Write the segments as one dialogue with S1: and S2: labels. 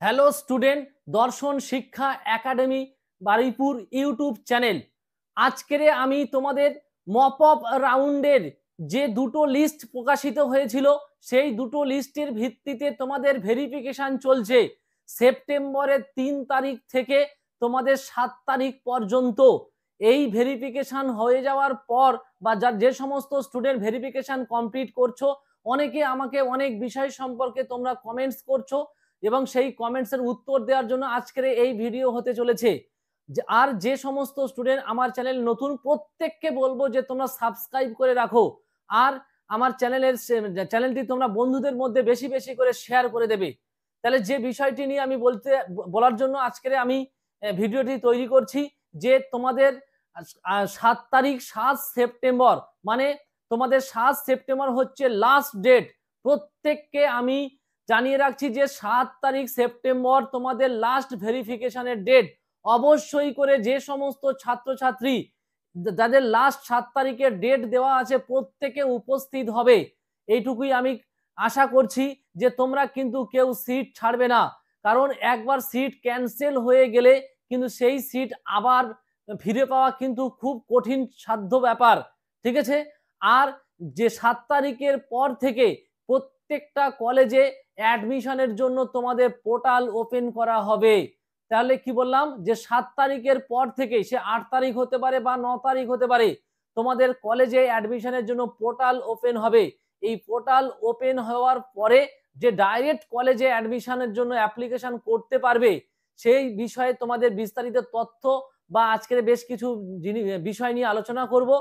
S1: Hello student, দর্শন শিক্ষা academy Baruipur YouTube channel. আজকের আমি তোমাদের মপ আপ রাউন্ডের যে দুটো লিস্ট প্রকাশিত হয়েছিল সেই দুটো লিস্টের ভিত্তিতে তোমাদের ভেরিফিকেশন চলছে। সেপ্টেম্বরের 3 তারিখ থেকে তোমাদের 7 তারিখ পর্যন্ত এই ভেরিফিকেশন হয়ে যাওয়ার পর বা যে সমস্ত স্টুডেন্ট ভেরিফিকেশন কমপ্লিট করছো, অনেকে আমাকে অনেক বিষয় সম্পর্কে তোমরা কমেন্টস করছো এবং সেই কমেন্টসের উত্তর দেওয়ার জন্য আজকের এই ভিডিও হতে চলেছে। আর যে সমস্ত স্টুডেন্ট আমার চ্যানেল নতুন, প্রত্যেককে বলবো যে তোমরা সাবস্ক্রাইব করে রাখো আর আমার চ্যানেলটি তোমরা বন্ধুদের মধ্যে বেশি বেশি করে শেয়ার করে দেবে। তাহলে যে বিষয়টি নিয়ে আমি বলার জন্য আজকের আমি ভিডিওটি তৈরি করছি যে তোমাদের 7 তারিখ 7 সেপ্টেম্বর মানে তোমাদের 7 সেপ্টেম্বর হচ্ছে লাস্ট ডেট। প্রত্যেককে আমি জানিয়ে রাখছি যে 7 তারিখ সেপ্টেম্বর তোমাদের লাস্ট ভেরিফিকেশনের ডেট। অবশ্যই করে যে সমস্ত ছাত্রছাত্রী যাদের লাস্ট 7 তারিখের ডেট দেওয়া আছে প্রত্যেকে উপস্থিত হবে, এইটুকুই আমি আশা করছি যে তোমরা কিন্তু কেউ সিট ছাড়বে না। কারণ একবার সিট ক্যান্সেল হয়ে গেলে কিন্তু সেই সিট আবার ফিরে পাওয়া কিন্তু খুব কঠিন সাধ্য ব্যাপার, ঠিক আছে। আর যে 7 তারিখের পর থেকে প্রত্যেকটা কলেজে অ্যাডমিশনের জন্য তোমাদের পোর্টাল ওপেন করা হবে। তাহলে কি বললাম যে 7 তারিখের পর থেকে, সে 8 তারিখ হতে পারে বা 9 তারিখ হতে পারে, তোমাদের কলেজে অ্যাডমিশনের জন্য পোর্টাল ওপেন হবে। এই পোর্টাল ওপেন হওয়ার পরে যে ডাইরেক্ট কলেজে অ্যাডমিশনের জন্য অ্যাপ্লিকেশন করতে পারবে সেই বিষয়ে তোমাদের বিস্তারিত তথ্য বা আজকের বেশ কিছু বিষয় নিয়ে আলোচনা করব।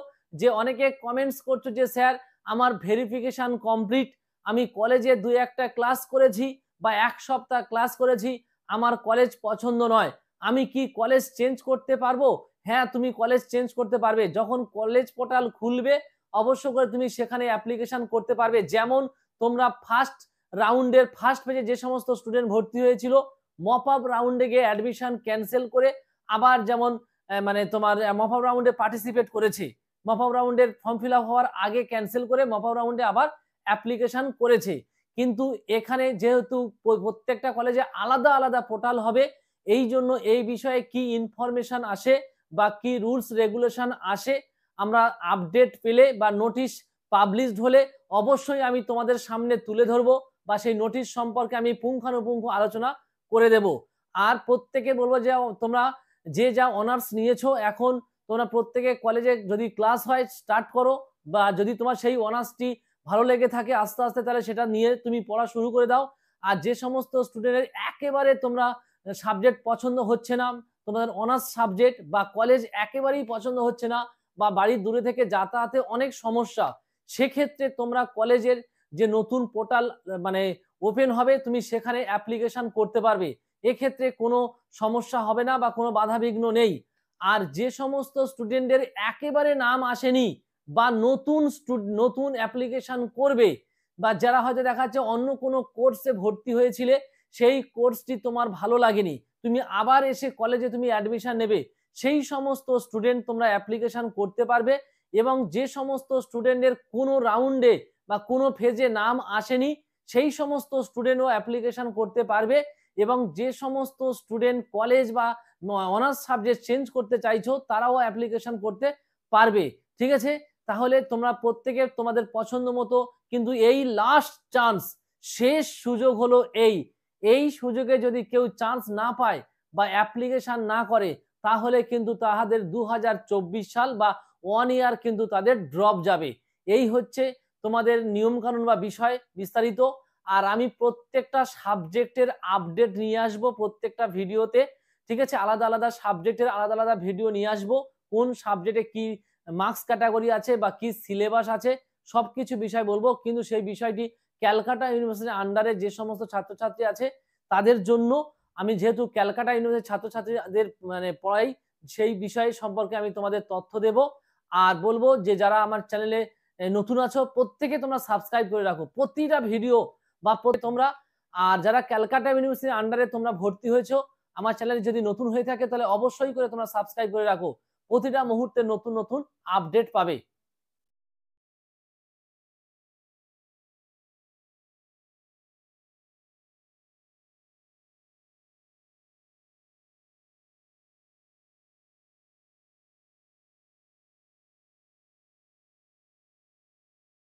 S1: যে অনেকে কমেন্টস করছো যে স্যার আমার ভেরিফিকেশন কমপ্লিট, আমি কলেজে 2-1টা ক্লাস করেছি বা 1 সপ্তাহ ক্লাস করেছি, আমার কলেজ পছন্দ নয়, আমি কি কলেজ চেঞ্জ করতে পারবো? হ্যাঁ, তুমি কলেজ চেঞ্জ করতে পারবে। যখন কলেজ পোর্টাল খুলবে অবশ্য করে তুমি সেখানে অ্যাপ্লিকেশন করতে পারবে। যেমন তোমরা ফার্স্ট রাউন্ডের ফার্স্ট পেজে যে সমস্ত স্টুডেন্ট ভর্তি হয়েছিল, মপ আপ রাউন্ডে গিয়ে অ্যাডমিশন ক্যান্সেল করে আবার যেমন মানে তোমার মপ আপ রাউন্ডে পার্টিসিপেট করেছে, মপ আপ রাউন্ডের ফর্ম ফিল আপ হওয়ার আগে ক্যান্সেল করে মপ আপ রাউন্ডে আবার অ্যাপ্লিকেশন করেছে। কিন্তু এখানে যেহেতু প্রত্যেকটা কলেজে আলাদা আলাদা পোর্টাল হবে, এই জন্য এই বিষয়ে কি ইনফরমেশন আসে বা কি রুলস রেগুলেশন আসে আমরা আপডেট পেলে বা নোটিশ পাবলিশড হলে অবশ্যই আমি তোমাদের সামনে তুলে ধরবো বা সেই নোটিশ সম্পর্কে আমি পুঙ্খানুপুঙ্খ আলোচনা করে দেব। আর প্রত্যেকে বলবো যে তোমরা যে যা অনার্স নিয়েছো এখন তোমরা প্রত্যেকে কলেজে যদি ক্লাস হয় স্টার্ট করো, বা যদি তোমার সেই অনার্সটি ভালো লেগে থাকে আস্তে আস্তে তাহলে সেটা নিয়ে তুমি পড়া শুরু করে দাও। আর যে সমস্ত স্টুডেন্টের একেবারে তোমরা সাবজেক্ট পছন্দ হচ্ছে না, তোমাদের অনার্স সাবজেক্ট বা কলেজ একেবারেই পছন্দ হচ্ছে না বা বাড়ির দূরে থেকে যাতায়াতে অনেক সমস্যা, সেক্ষেত্রে তোমরা কলেজের যে নতুন পোর্টাল মানে ওপেন হবে তুমি সেখানে অ্যাপ্লিকেশন করতে পারবে। এক্ষেত্রে কোনো সমস্যা হবে না বা কোনো বাধাবিঘ্ন নেই। আর যে সমস্ত স্টুডেন্টদের একেবারে নাম আসেনি বা নতুন অ্যাপ্লিকেশন করবে বা যারা হয়তো দেখা যাচ্ছে অন্য কোনো কোর্সে ভর্তি হয়েছিলে, সেই কোর্সটি তোমার ভালো লাগেনি, তুমি আবার এসে কলেজে তুমি অ্যাডমিশন নেবে, সেই সমস্ত স্টুডেন্ট তোমরা অ্যাপ্লিকেশন করতে পারবে। এবং যে সমস্ত স্টুডেন্টের কোনো রাউন্ডে বা কোনো ফেজে নাম আসেনি সেই সমস্ত স্টুডেন্টও অ্যাপ্লিকেশন করতে পারবে। এবং যে সমস্ত স্টুডেন্ট কলেজ বা অনার্স সাবজেক্ট চেঞ্জ করতে চাইছো তারাও অ্যাপ্লিকেশন করতে পারবে, ঠিক আছে। তাহলে তোমরা প্রত্যেকে তোমাদের পছন্দ মতো, কিন্তু এই লাস্ট চান্স, শেষ সুযোগ হলো এই সুযোগে যদি কেউ চান্স না পায় বা অ্যাপ্লিকেশন না করে তাহলে কিন্তু তাদের 2024 সাল বা 1 ইয়ার কিন্তু তাদের ড্রপ যাবে। এই হচ্ছে তোমাদের নিয়মকানুন বা বিষয় বিস্তারিত। আর আমি প্রত্যেকটা সাবজেক্টের আপডেট নিয়ে আসবো প্রত্যেকটা ভিডিওতে, ঠিক আছে। আলাদা আলাদা সাবজেক্টের আলাদা আলাদা ভিডিও নিয়ে আসবো, কোন সাবজেক্টে কি মার্কস ক্যাটাগরি আছে বা কি সিলেবাস আছে সবকিছু বিষয় বলবো। কিন্তু সেই বিষয়টি ক্যালকাটা ইউনিভার্সিটির আন্ডারে যে সমস্ত ছাত্রছাত্রী আছে তাদের জন্য, আমি যেহেতু ক্যালকাটা ইউনিভার্সিটির ছাত্রছাত্রীদের মানে পড়াই, সেই বিষয় সম্পর্কে আমি তোমাদের তথ্য দেব। আর বলবো যে যারা আমার চ্যানেলে নতুন আছো প্রত্যেকে তোমরা সাবস্ক্রাইব করে রাখো প্রতিটা ভিডিও বা তোমরা। আর যারা ক্যালকাটা ইউনিভার্সিটির আন্ডারে তোমরা ভর্তি হয়েছো আমার চ্যানেলে যদি নতুন হয়ে থাকে তাহলে অবশ্যই করে তোমরা সাবস্ক্রাইব করে রাখো, প্রতিটা মুহূর্তে নতুন নতুন আপডেট পাবে।